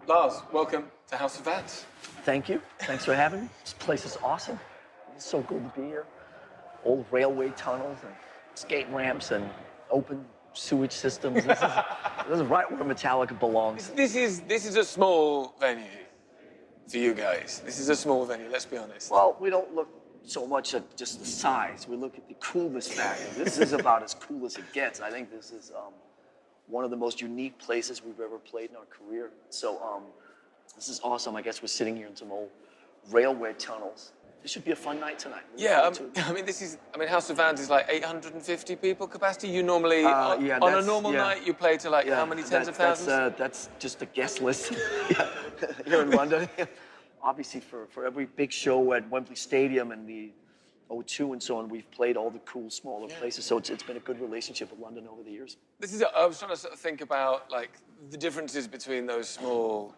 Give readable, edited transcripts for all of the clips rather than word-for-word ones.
Lars, welcome to House of VANS. Thank you. Thanks for having me. This place is awesome. It's so good to be here. Old railway tunnels and skate ramps and open sewage systems. This is right where Metallica belongs. This is a small venue for you guys. This is a small venue, let's be honest. Well, we don't look so much at just the size. We look at the coolness factor. This is about as cool as it gets. I think this is one of the most unique places we've ever played in our career. So this is awesome. I guess we're sitting here in some old railway tunnels. This should be a fun night tonight. Yeah, I mean, House of VANS is like 850 people capacity. You normally, on a normal night, you play to like how many tens of thousands? That's just a guest list here in London. Obviously, for every big show at Wembley Stadium and the O2 and so on, we've played all the cool, smaller places. So it's been a good relationship with London over the years. I was trying to sort of think about like the differences between those small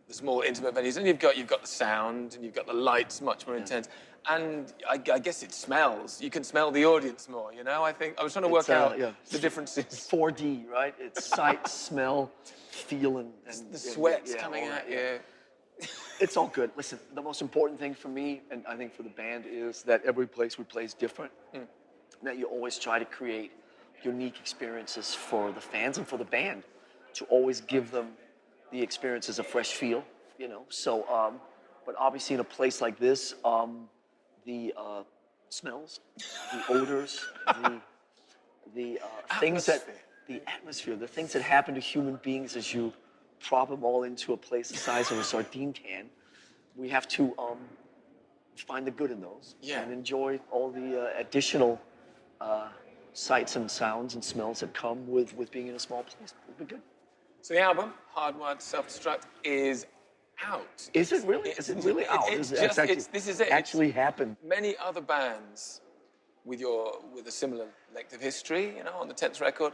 the small intimate venues, and you've got the sound and you've got the lights much more intense, and I guess it smells. You can smell the audience more, you know. I was trying to work out the differences. 4D, right? It's sight, smell, feel, and the sweat's coming at you. It's all good. Listen, the most important thing for me, and I think for the band, is that every place we play is different. And that you always try to create unique experiences for the fans and for the band, to always give them the experience is a fresh feel, you know. So, but obviously in a place like this, the smells, the odors, the things the atmosphere, the things that happen to human beings as you prop them all into a place the size of a sardine can, we have to find the good in those and enjoy all the additional sights and sounds and smells that come with being in a small place. It'll be good. So the album, Hardwired To Self Destruct, is out. Is it really? Is it really out? This is it. Actually happened. Many other bands with a similar length of history, you know, on the 10th record,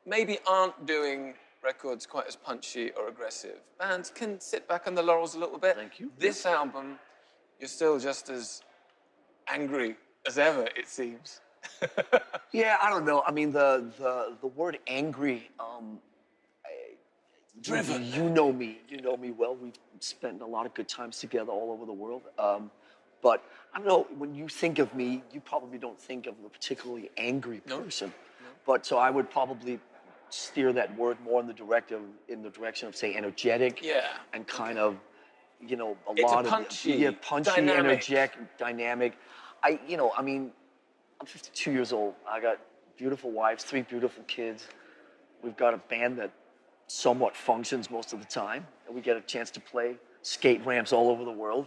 maybe aren't doing records quite as punchy or aggressive. Bands can sit back on the laurels a little bit. Thank you. This album, you're still just as angry as ever, it seems. Yeah, I don't know. I mean, the word angry. Driven. You know me well. We've spent a lot of good times together all over the world. But I don't know, when you think of me, you probably don't think of a particularly angry person. No. But so I would probably steer that word more in the direction of say energetic. Yeah. And kind of, you know, punchy, punchy, energetic, dynamic. I'm 52 years old. I got beautiful wives, 3 beautiful kids. We've got a band that somewhat functions most of the time, and we get a chance to play skate ramps all over the world,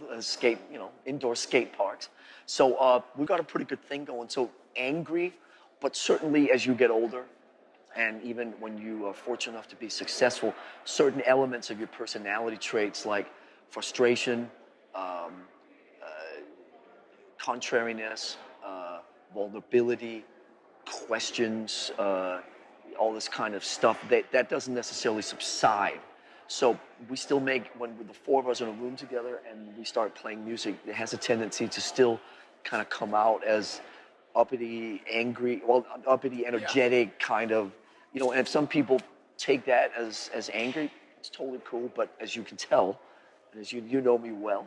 indoor skate parks. So we've got a pretty good thing going. So angry, but certainly as you get older, and even when you are fortunate enough to be successful, certain elements of your personality traits like frustration, contrariness, vulnerability, questions, all this kind of stuff, that doesn't necessarily subside. So we still when the 4 of us are in a room together and we start playing music, it has a tendency to still kind of come out as uppity, energetic kind of, you know, and if some people take that as angry, it's totally cool, but as you can tell, and as you know me well,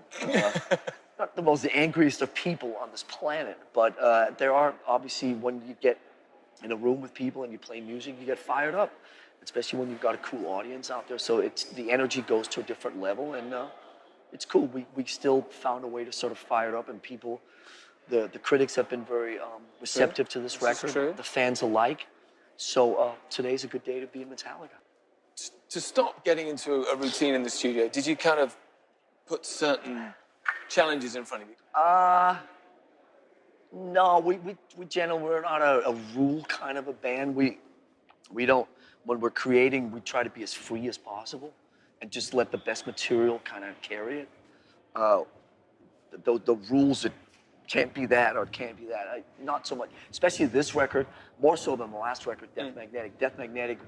not the most angriest of people on this planet, but there are obviously, when you get in a room with people and you play music, you get fired up, especially when you've got a cool audience out there. So the energy goes to a different level, and it's cool. We still found a way to sort of fire it up, and people, the critics have been very receptive to this record, the fans alike. So today's a good day to be in Metallica. To stop getting into a routine in the studio, did you kind of put certain challenges in front of you? No, we generally, we're not a rule kind of a band. We don't, when we're creating, we try to be as free as possible and just let the best material kind of carry it. The rules that can't be that or can't be that, not so much, especially this record, more so than the last record, Death Magnetic. Death Magnetic,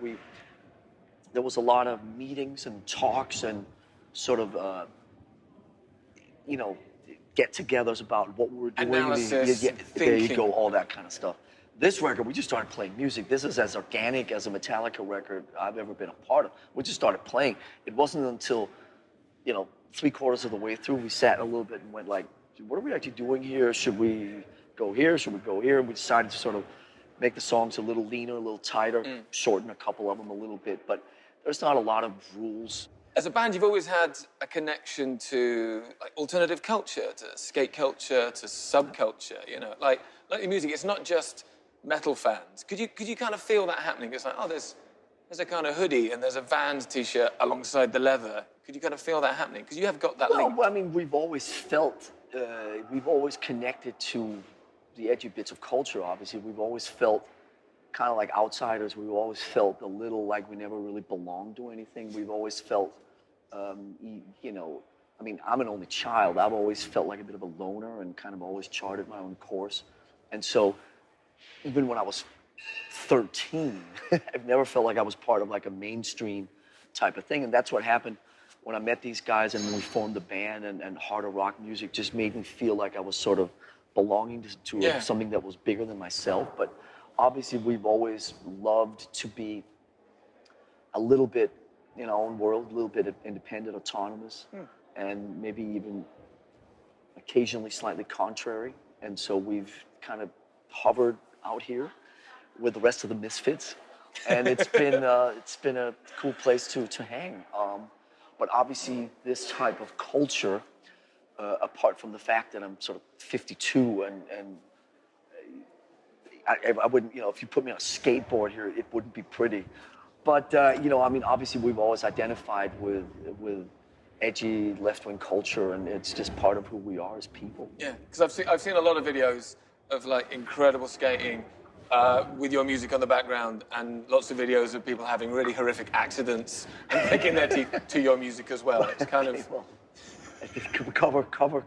there was a lot of meetings and talks and sort of, get-togethers about what we were doing. Analysis, there you go, all that kind of stuff. This record, we just started playing music. This is as organic as a Metallica record I've ever been a part of. We just started playing. It wasn't until 3/4 of the way through, we sat a little bit and went like, what are we actually doing here? Should we go here? Should we go here? And we decided to sort of make the songs a little leaner, a little tighter, shorten a couple of them a little bit. But there's not a lot of rules. As a band, you've always had a connection to like alternative culture, to skate culture, to subculture. Like your music. It's not just metal fans. Could you kind of feel that happening? It's like, oh, there's a kind of hoodie and there's a VANS t-shirt alongside the leather. Could you kind of feel that happening? Because you have got that link. Well, I mean, we've always felt, we've always connected to the edgy bits of culture. Obviously, we've always felt kind of like outsiders. We've always felt a little like we never really belonged to anything. We've always felt. I mean, I'm an only child. I've always felt like a bit of a loner and kind of always charted my own course. And so even when I was 13, I've never felt like I was part of like a mainstream type of thing. And that's what happened when I met these guys and we formed the band, and harder rock music just made me feel like I was sort of belonging to something that was bigger than myself. But obviously we've always loved to be a little bit in our own world, a little bit independent, autonomous, and maybe even occasionally slightly contrary. And so we've kind of hovered out here with the rest of the misfits, and it's been a cool place to hang. But obviously, this type of culture, apart from the fact that I'm sort of 52 and I wouldn't, if you put me on a skateboard here, it wouldn't be pretty. But, I mean, obviously we've always identified with edgy left-wing culture, and it's just part of who we are as people. Yeah, because I've seen a lot of videos of like incredible skating with your music on the background, and lots of videos of people having really horrific accidents and picking their teeth to your music as well. It's kind of... Well, I think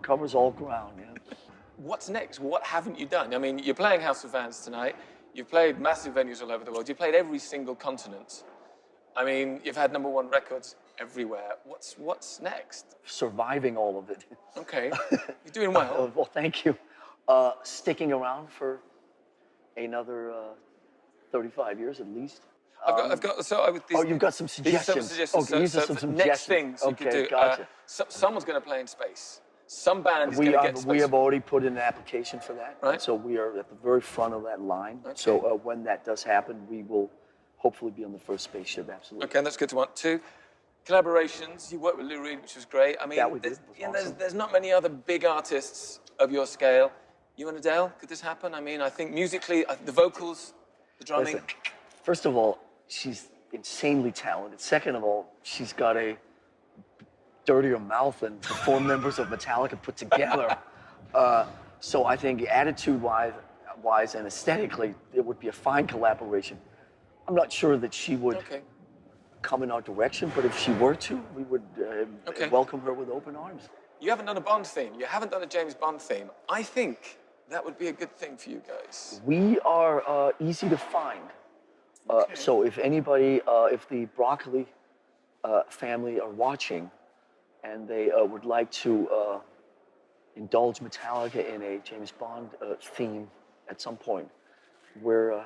covers all ground, yeah. What's next? What haven't you done? I mean, you're playing House of Vans tonight. You've played massive venues all over the world. You've played every single continent. I mean, you've had #1 records everywhere. What's next? Surviving all of it. Okay, you're doing well. Well, thank you. Sticking around for another 35 years at least. I've got. So I would. You've got some suggestions. These are some suggestions. Okay, these are some suggestions. Next things you could do. Gotcha. Someone's going to play in space. Some band is going to get space. We have already put in an application for that. Right. So we are at the very front of that line. Okay. So when that does happen, we will hopefully be on the first spaceship, absolutely. Okay, that's good to want. 2, collaborations. You worked with Lou Reed, which was great. I mean, there's not many other big artists of your scale. You and Adele, could this happen? I mean, I think musically, the vocals, the drumming. Listen, first of all, she's insanely talented. Second of all, she's got a dirtier mouth than the 4 members of Metallica put together. So I think attitude-wise and aesthetically, it would be a fine collaboration. I'm not sure that she would come in our direction, but if she were to, we would welcome her with open arms. You haven't done a Bond theme. You haven't done a James Bond theme. I think that would be a good thing for you guys. We are easy to find. So if anybody, if the Broccoli family are watching and they would like to indulge Metallica in a James Bond theme at some point, we're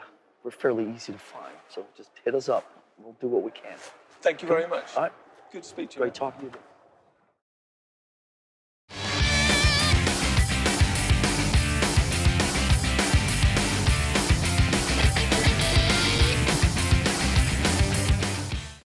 fairly easy to find. So just hit us up. We'll do what we can. Thank you very much. All right. Good to speak to you. Great talking to you.